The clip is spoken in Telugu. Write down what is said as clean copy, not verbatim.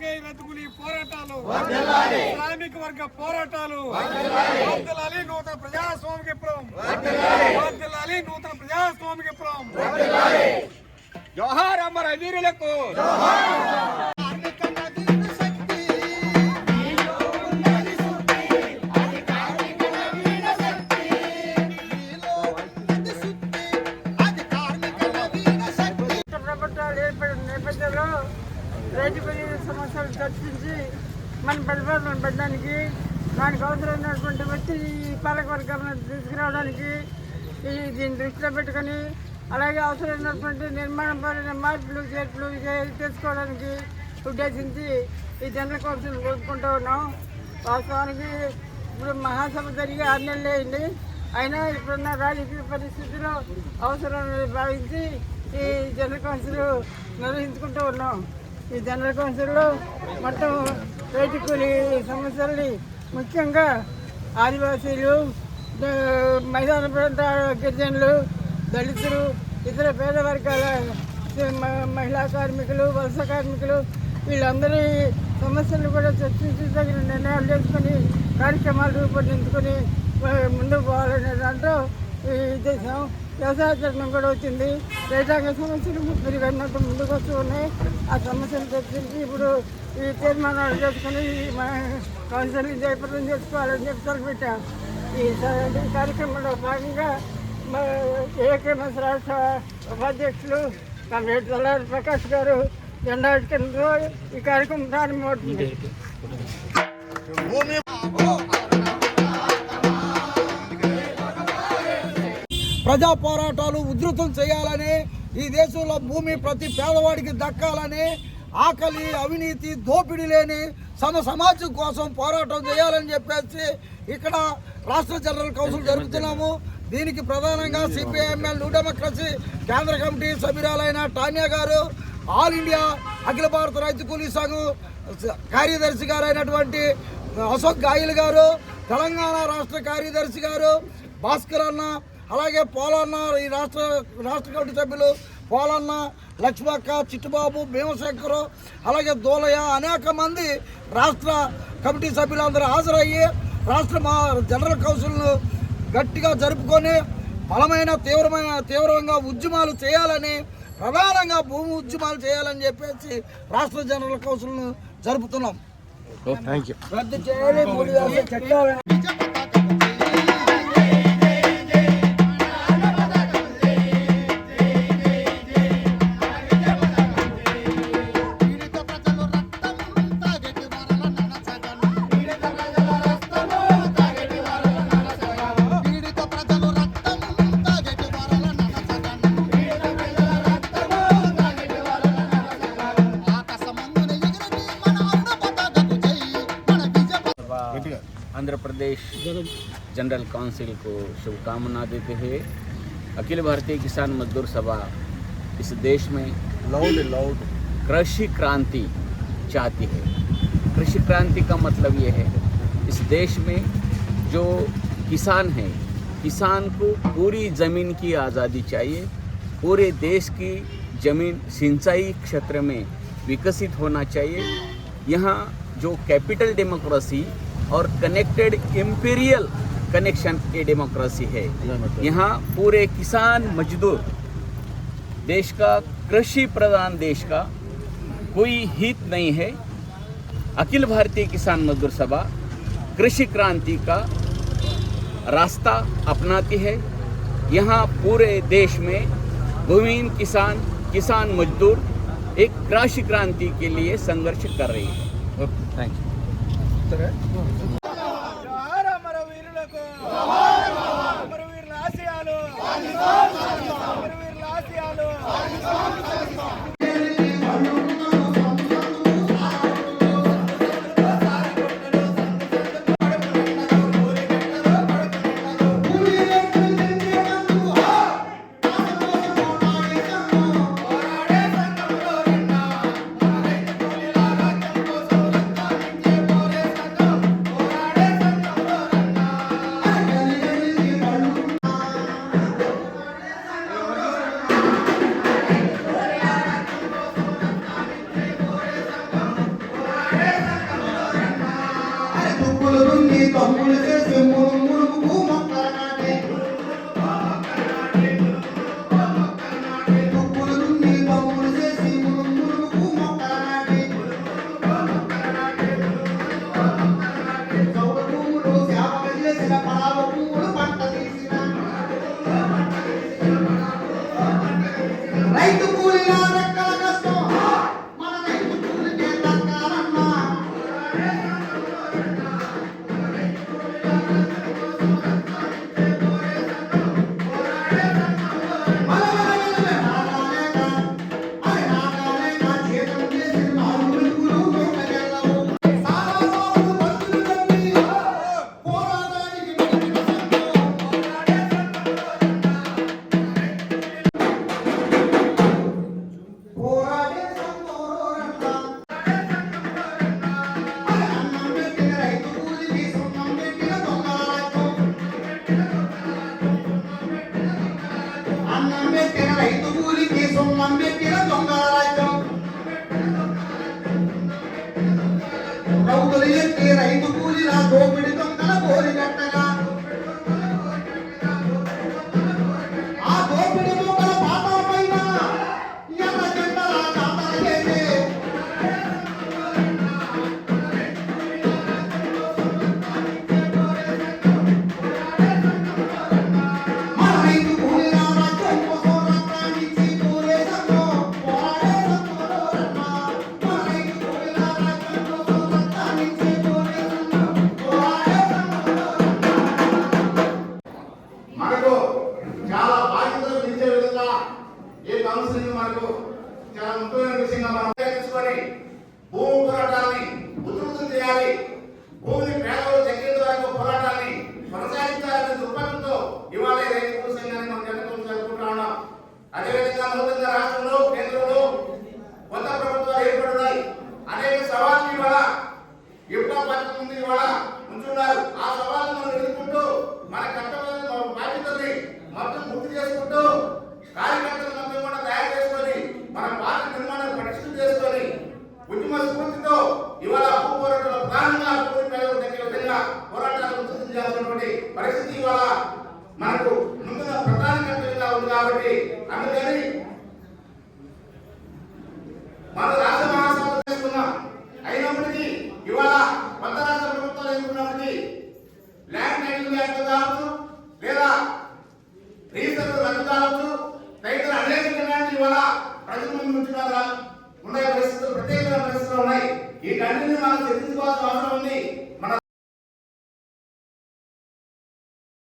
ఆర్టీఐ రద్దుకుని పోరాటాలు, శ్రామిక వర్గ పోరాటాలు, వర్ధిల్లాలి నూతన ప్రజాస్వామిక విప్లవం, వర్ధిల్లాలి నూతన ప్రజాస్వామిక విప్లవం. జోహార్ అమర వీరులకు. నేపథ్యంలో రైతు కూలీల సమస్యలు చర్చించి మన పరిపాలన పెట్టడానికి దానికి అవసరమైనటువంటి వ్యక్తి పాలక వర్గాలను తీసుకురావడానికి దీన్ని దృష్టిలో పెట్టుకొని అలాగే అవసరమైనటువంటి నిర్మాణపరమైన మార్పులు చేర్పులు చేసుకోవడానికి ఉద్దేశించి ఈ జనరల్ కౌన్సిల్ కోరుకుంటూ ఉన్నాం. వాస్తవానికి ఇప్పుడు మహాసభ జరిగి 6 నెలలు అయింది. అయినా ఇప్పుడున్న రాజకీయ పరిస్థితిలో అవసరం భావించి ఈ జనరల్ కౌన్సిల్ నిర్వహించుకుంటూ ఉన్నాం. ఈ జనరల్ కౌన్సిల్లో మొత్తం రైతు కూలీ సమస్యల్ని ముఖ్యంగా ఆదివాసీలు, మైదాన ప్రాంత గిరిజనులు, దళితులు, ఇతర పేద వర్గాల మహిళా కార్మికులు, వలస కార్మికులు వీళ్ళందరి సమస్యలు కూడా చర్చించి తగిన నిర్ణయాలు చేసుకొని కార్యక్రమాలు రూపొందించుకొని ముందుకు పోవాలనే దాంట్లో ఈ దేశం వ్యవసాయ చట్టం కూడా వచ్చింది. రైతాంగ సమస్యలు పెరిగినట్టు ముందుకు వస్తూ ఉన్నాయి. ఆ సమస్యలు చర్చించి ఇప్పుడు ఈ తీర్మానాలు చేసుకుని కౌన్సిల్ జయప్రదం చేసుకోవాలని చెప్పి తలపెట్టాం. ఈ కార్యక్రమంలో భాగంగా ఏకేఎంఎస్ రాష్ట్ర ఉపాధ్యక్షులు కామ్రేడ్ తల్లారి ప్రకాష్ గారు జెండా ఎత్తుకున్న ఈ కార్యక్రమం ప్రారంభమవుతుంది. ప్రజా పోరాటాలు ఉధృతం చేయాలని, ఈ దేశంలో భూమి ప్రతి పేదవాడికి దక్కాలని, ఆకలి, అవినీతి, దోపిడీ లేని సమాజం కోసం పోరాటం చేయాలని చెప్పేసి ఇక్కడ రాష్ట్ర జనరల్ కౌన్సిల్ జరుపుతున్నాము. దీనికి ప్రధానంగా సిపిఐఎంఎల్ న్యూ డెమోక్రసీ కేంద్ర కమిటీ సభ్యురాలైన టాన్యా గారు, ఆల్ ఇండియా అఖిల భారత రైతు కూలీ సంఘం కార్యదర్శి గారైనటువంటి అశోక్ గాయల్ గారు, తెలంగాణ రాష్ట్ర కార్యదర్శి గారు భాస్కర్ అన్న, అలాగే పోలన్న, ఈ రాష్ట్ర కమిటీ సభ్యులు పోలన్న, లక్ష్మక్క, చిట్టుబాబు, భీమశంకరు, అలాగే దోలయ్య, అనేక మంది రాష్ట్ర కమిటీ సభ్యులందరూ హాజరయ్యి రాష్ట్ర జనరల్ కౌన్సిల్ను గట్టిగా జరుపుకొని బలమైన తీవ్రంగా ఉద్యమాలు చేయాలని, ప్రధానంగా భూమి ఉద్యమాలు చేయాలని చెప్పేసి రాష్ట్ర జనరల్ కౌన్సిల్ను జరుపుతున్నాం. రద్దు చేయాలి 3 వ్యవసాయ చట్టాలను. आंध्र प्रदेश जनरल काउंसिल को शुभकामना देते हुए अखिल भारतीय किसान मजदूर सभा इस देश में लाउड कृषि क्रांति चाहती है। कृषि क्रांति का मतलब ये है, इस देश में जो किसान है, किसान को पूरी ज़मीन की आज़ादी चाहिए। पूरे देश की ज़मीन सिंचाई क्षेत्र में विकसित होना चाहिए। यहाँ जो कैपिटल डेमोक्रेसी और connected imperial connection a democracy है, यहाँ पूरे किसान मजदूर, देश का कृषि प्रधान देश का कोई हित नहीं है। अखिल भारतीय किसान मजदूर सभा कृषि क्रांति का रास्ता अपनाती है। यहाँ पूरे देश में भूमिहीन किसान मजदूर एक कृषि क्रांति के लिए संघर्ष कर रही है। Thank you. జోహార్ అమర వీరులకు. అమరవీరుల ఆశయాలు, అమరవీరుల ఆశయాలు. కట్టే రైతు కూలీల దోపిడి దొంగల బోరి కట్టగా ఆ దోపిడి దొంగల పాత పైన ఎర్ర జెండల జాతరలేదే మన రైతు కూలీల రాజ్యం కోసం రక్తాన్నిచ్చి పోరాడేసంతో పోరాడేసంతో మన రైతు కూలీల రాజ్యం కోసం రక్తాన్నిచ్చి పోరాడేసంతో మనకు చాలా బాధ్యతలు పెంచే విధంగా ఈ కౌన్సిలింగ్ మనకు చాలా ముఖ్యమైన విషయంగా మనం తీసుకొని భూమి పోరాటాన్ని ఉధృతం చేయాలి. భూమిని పేదలు తగ్గించే వరకు పోరాటాన్ని కొనసాగించాలనే దృక్పథంతో ఇవాళ రైతు కూలి సంఘాన్ని మనం జరుపుకుంటా ఉన్నాం. అదేవిధంగా నూతనంగా రాష్ట్రంలో కేంద్రంలో కొత్త ప్రభుత్వాలు ఏర్పడున్నాయి. అనేక సవాళ్ళు ఇవాళ యువత పథకం ముందు ఇవాళ ఉంటున్నారు. ఆ సవాళ్ళను మనం ఎదుర్కొంటూ మన కర్తవ్యాన్ని మన బాధ్యతని మొత్తం గుర్తు చేసుకుంటూ కార్యకర్తలు మొత్తం కూడా తయారు చేసుకొని మన పార్టీ నిర్మాణాన్ని పటిష్టం చేసుకొని ఉద్యమ స్ఫూర్తితో ఇవాళ భూ పోరాటాల ప్రధానంగా భూమి పేదలకు తగ్గే విధంగా పోరాటాలు ఉధృతం చేయాల్సినటువంటి పరిస్థితి ఇవాళ మనకు ముందుగా ప్రధాన కర్తవ్యంగా ఉంది. కాబట్టి అందుకని మన రాష్ట్ర మహాసభ చేసుకున్నాం. అయినప్పటికీ ఇవాళ కొత్త రాష్ట్ర ప్రభుత్వాలు ఎన్నుకున్నప్పటికీ ల్యాండ్ టైటిల్ యాక్ట్ కావచ్చు లేదా రీసర్వ్ రద్దు కావచ్చు, రైతులు అనేక డిమాండ్లు ఇవాళ ప్రజల ముందు ఉంచుతారా ఉండే పరిస్థితులు ప్రత్యేకమైన పరిస్థితులు ఉన్నాయి. వీటన్నిటిని మనం చర్చించుకోవాల్సిన అవసరం ఉంది.